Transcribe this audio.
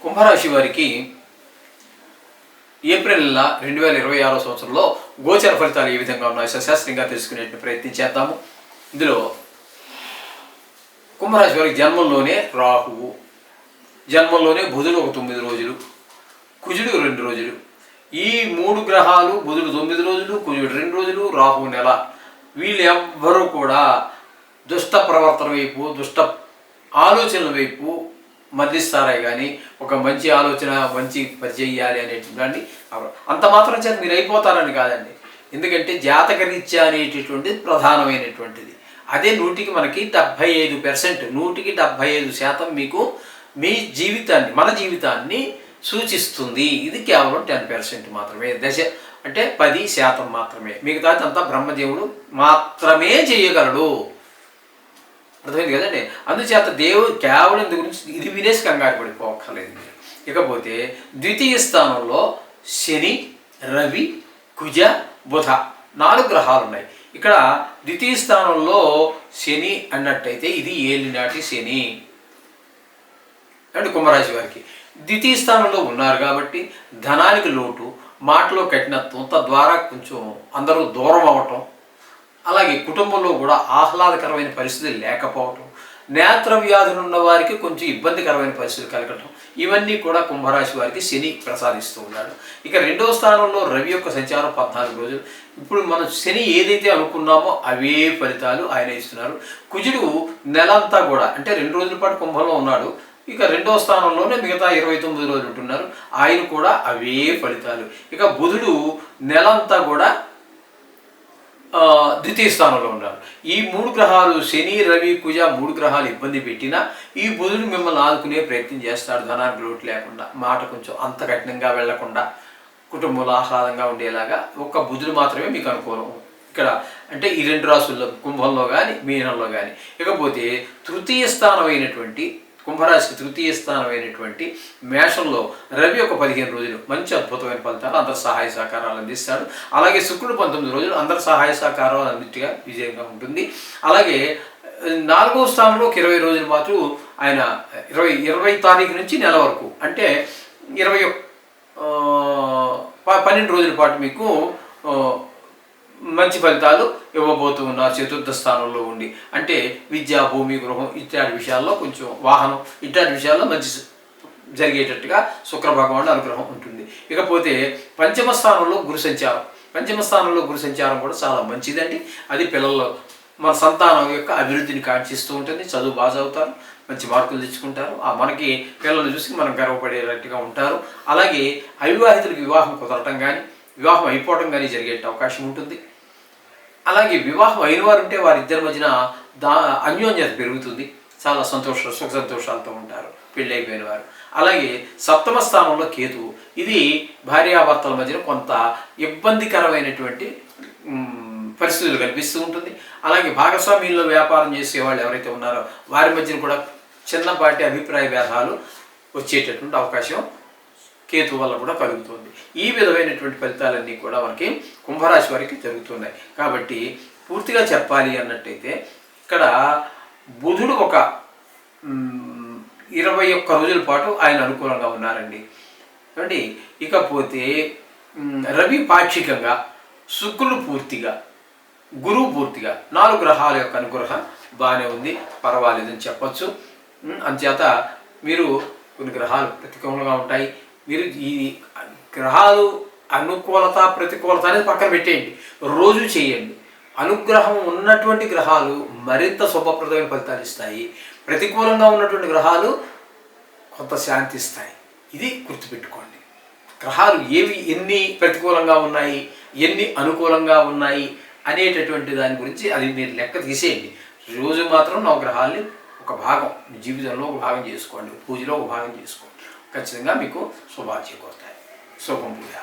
కుంభరాశి వారికి ఏప్రిల్ నెల 2026 సంవత్సరంలో గోచర ఫలితాలు ఏ విధంగా ఉన్నాయో సశాస్త్రంగా తెలుసుకునే ప్రయత్నం చేద్దాము. ఇందులో కుంభరాశి వారికి జన్మంలోనే రాహువు, జన్మంలోనే బుధుడు ఒక 9 రోజులు, కుజుడు 2 రోజులు. ఈ 3 గ్రహాలు, బుధుడు 9 రోజులు, కుజుడు 2 రోజులు, రాహువు నెల. వీళ్ళు ఎవ్వరూ కూడా దుష్ట ప్రవర్తన వైపు, దుష్ట ఆలోచనల వైపు మళ్ళిస్తారే కానీ ఒక మంచి ఆలోచన, మంచి పని చేయాలి అనేటువంటి అంత మాత్రం చేత మీరు అయిపోతారని కాదండి. ఎందుకంటే జాతకరీత్యా అనేటటువంటిది ప్రధానమైనటువంటిది. అదే 100కి మనకి 75%, 100కి 75% మీకు మీ జీవితాన్ని, మన జీవితాన్ని సూచిస్తుంది. ఇది కేవలం 10% మాత్రమే, దశ అంటే 10% మాత్రమే. మిగతాది అంతా బ్రహ్మదేవుడు మాత్రమే చేయగలడు. అర్థమైంది కదండి. అందుచేత దేవుడు కేవలం ఇందు గురించి ఇది వినేసి కంగారు పడిపోక్కర్లేదు మీరు. ఇకపోతే ద్వితీయ స్థానంలో శని, రవి, కుజ, బుధ 4 గ్రహాలు ఉన్నాయి. ఇక్కడ ద్వితీయ స్థానంలో శని అన్నట్టయితే ఇది ఏలినాటి శని అంటే కుంభరాశి వారికి ద్వితీయ స్థానంలో ఉన్నారు కాబట్టి ధనానికి లోటు, మాటలో కఠినత్వం, తద్వారా కొంచెం అందరూ దూరం అవటం, అలాగే కుటుంబంలో కూడా ఆహ్లాదకరమైన పరిస్థితులు లేకపోవటం, నేత్ర వ్యాధులు ఉన్న వారికి కొంచెం ఇబ్బందికరమైన పరిస్థితులు కలగటం, ఇవన్నీ కూడా కుంభరాశి వారికి శని ప్రసాదిస్తూ ఉన్నాడు. ఇక 2వ స్థానంలో రవి యొక్క సంచారం 14 రోజులు. ఇప్పుడు మనం శని ఏదైతే అనుకున్నామో అవే ఫలితాలు ఆయన ఇస్తున్నారు. కుజుడు నెలంతా కూడా అంటే 2 రోజుల పాటు కుంభంలో ఉన్నాడు. ఇక 2వ స్థానంలోనే మిగతా 29 రోజులు ఉంటున్నారు, ఆయన కూడా అవే ఫలితాలు. ఇక బుధుడు నెలంతా కూడా ద్వితీయ స్థానంలో ఉన్నారు. ఈ 3 గ్రహాలు శని, రవి, కుజ 3 గ్రహాలు ఇబ్బంది పెట్టినా ఈ బుధుడు మిమ్మల్ని ఆదుకునే ప్రయత్నం చేస్తాడు. ధనానికి లోటు లేకుండా, మాట కొంచెం అంత కఠినంగా వెళ్లకుండా, కుటుంబంలో ఆహ్లాదంగా ఉండేలాగా ఒక్క బుధుడు మాత్రమే మీకు అనుకూలం ఇక్కడ. అంటే ఈ 2 రాశుల్లో కుంభంలో కానీ మీనంలో కానీ. ఇకపోతే తృతీయ స్థానం అయినటువంటి కుంభరాశికి తృతీయ స్థానం అయినటువంటి మేషంలో రవి ఒక 15 రోజులు మంచి అద్భుతమైన ఫలితాలు, అందరు సహాయ సహకారాలు అందిస్తాడు. అలాగే శుక్రుడు 19 రోజులు అందరు సహాయ సహకారాలు అన్నిటిగా విజయంగా ఉంటుంది. అలాగే 4వ స్థానంలో 20 రోజుల పాటు ఆయన 20 తారీఖు నుంచి నెల వరకు అంటే 12 రోజుల పాటు మీకు మంచి ఫలితాలు ఇవ్వబోతూ ఉన్నారు. చతుర్థ స్థానంలో ఉండి అంటే విద్య, భూమి, గృహం ఇత్యాది విషయాల్లో, కొంచెం వాహనం ఇత్యాది విషయాల్లో మంచి జరిగేటట్టుగా శుక్ర భగవానుడు అనుగ్రహం ఉంటుంది. ఇకపోతే పంచమ స్థానంలో గురు సంచారం, పంచమ స్థానంలో గురు సంచారం కూడా చాలా మంచిదండి. అది పిల్లల్లో మన సంతానం యొక్క అభివృద్ధిని కాంక్షిస్తూ ఉంటుంది. చదువు బాగా చదువుతారు, మంచి మార్కులు తెచ్చుకుంటారు, మనకి పిల్లల్ని చూసి మనం గర్వపడేటట్టుగా ఉంటారు. అలాగే అవివాహితులకు వివాహం కుదరటం కానీ, వివాహం అయిపోవడం కానీ జరిగే అవకాశం ఉంటుంది. అలాగే వివాహం అయిన వారు ఉంటే వారిద్దరి మధ్యన అన్యోన్యత పెరుగుతుంది, చాలా సుఖ సంతోషాలతో ఉంటారు పెళ్ళి అయిపోయిన వారు. అలాగే 7వ స్థానంలో కేతువు, ఇది భార్యాభర్తల మధ్యన కొంత ఇబ్బందికరమైనటువంటి పరిస్థితులు కనిపిస్తూ ఉంటుంది. అలాగే భాగస్వామ్యంలో వ్యాపారం చేసే వాళ్ళు ఎవరైతే ఉన్నారో వారి మధ్యన కూడా చిన్నపాటి అభిప్రాయ భేదాలు వచ్చేటటువంటి అవకాశం కేతు వల్ల కూడా కలుగుతుంది. ఈ విధమైనటువంటి ఫలితాలన్నీ కూడా మనకి కుంభరాశి వారికి జరుగుతున్నాయి. కాబట్టి పూర్తిగా చెప్పాలి అన్నట్టయితే ఇక్కడ బుధుడు ఒక 21 రోజుల పాటు ఆయన అనుకూలంగా ఉన్నారండి అండి. ఇకపోతే రవి పాక్షికంగా, శుక్రుడు పూర్తిగా, గురువు పూర్తిగా, 4 గ్రహాల యొక్క అనుగ్రహం బాగానే ఉంది, పర్వాలేదని చెప్పచ్చు. అంచేత మీరు కొన్ని గ్రహాలు ప్రతికూలంగా ఉంటాయి. మీరు ఈ గ్రహాలు అనుకూలత ప్రతికూలత అనేది పక్కన పెట్టేయండి, రోజు చేయండి. అనుగ్రహం ఉన్నటువంటి గ్రహాలు మరింత శుభప్రదమైన ఫలితాలు ఇస్తాయి, ప్రతికూలంగా ఉన్నటువంటి గ్రహాలు కొంత శాంతిస్తాయి. ఇది గుర్తుపెట్టుకోండి. గ్రహాలు ఎన్ని ప్రతికూలంగా ఉన్నాయి, ఎన్ని అనుకూలంగా ఉన్నాయి అనేటటువంటి దాని గురించి అది మీరు లెక్క తీసేయండి. రోజు మాత్రం 9 గ్రహాలని ఒక భాగం మీ జీవితంలో ఒక భాగం చేసుకోండి, పూజలో ఒక భాగం చేసుకోండి. ఖచ్చితంగా మీకు శుభాలు చేకూరుతాయి. శుభం పూజ.